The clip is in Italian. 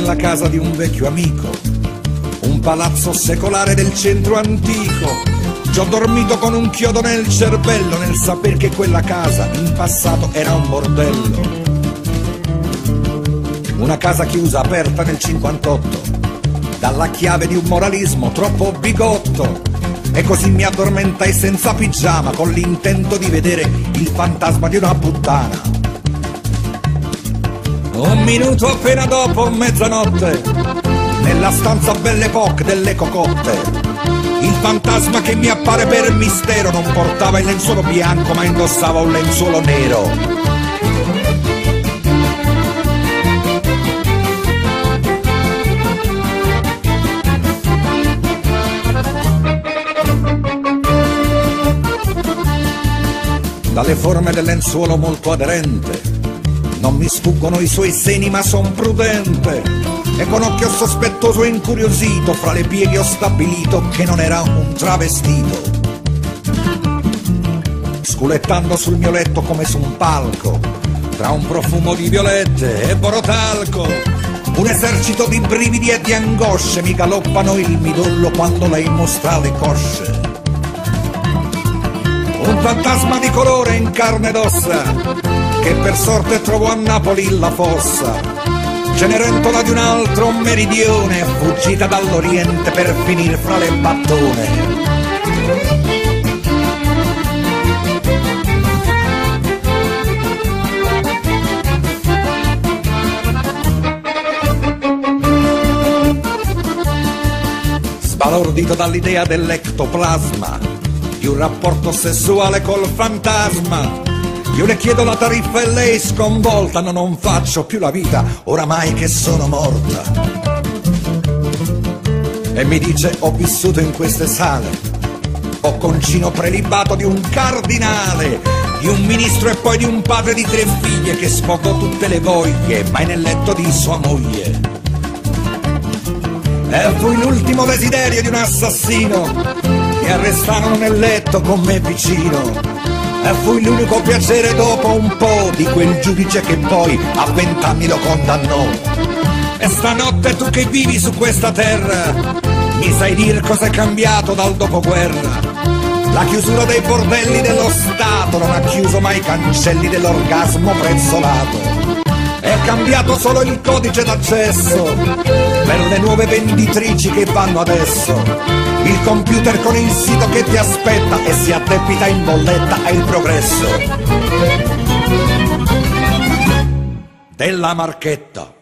nella casa di un vecchio amico, un palazzo secolare del centro antico. Ci ho dormito con un chiodo nel cervello nel saper che quella casa in passato era un bordello. Una casa chiusa aperta nel 58 dalla chiave di un moralismo troppo bigotto. E così mi addormentai senza pigiama con l'intento di vedere il fantasma di una puttana. Un minuto appena dopo mezzanotte, nella stanza Belle Époque delle cocotte, il fantasma che mi appare per mistero non portava il lenzuolo bianco ma indossava un lenzuolo nero. Dalle forme del lenzuolo molto aderente, non mi sfuggono i suoi seni ma son prudente, e con occhio sospettoso e incuriosito fra le pieghe ho stabilito che non era un travestito. Sculettando sul mio letto come su un palco, tra un profumo di violette e borotalco, un esercito di brividi e di angosce mi galoppano il midollo quando lei mostra le cosce. Un fantasma di colore in carne ed ossa, che per sorte trovò a Napoli la fossa. Cenerentola di un altro meridione, fuggita dall'Oriente per finire fra le battone. Sbalordito dall'idea dell'ectoplasma, di un rapporto sessuale col fantasma, io le chiedo la tariffa e lei sconvolta: no, non faccio più la vita oramai che sono morta. E mi dice: ho vissuto in queste sale, ho concino prelibato di un cardinale, di un ministro e poi di un padre di 3 figlie che sfogò tutte le voglie mai nel letto di sua moglie. E fui l'ultimo desiderio di un assassino che arrestarono nel letto con me vicino. E fui l'unico piacere dopo un po' di quel giudice che poi a 20 anni lo condannò. E stanotte tu che vivi su questa terra mi sai dire cos'è cambiato dal dopoguerra? La chiusura dei bordelli dello Stato non ha chiuso mai i cancelli dell'orgasmo prezzolato. È cambiato solo il codice d'accesso per le nuove venditrici che vanno adesso. Il computer con il sito che ti aspetta e si addebita in bolletta è il progresso della marchetta.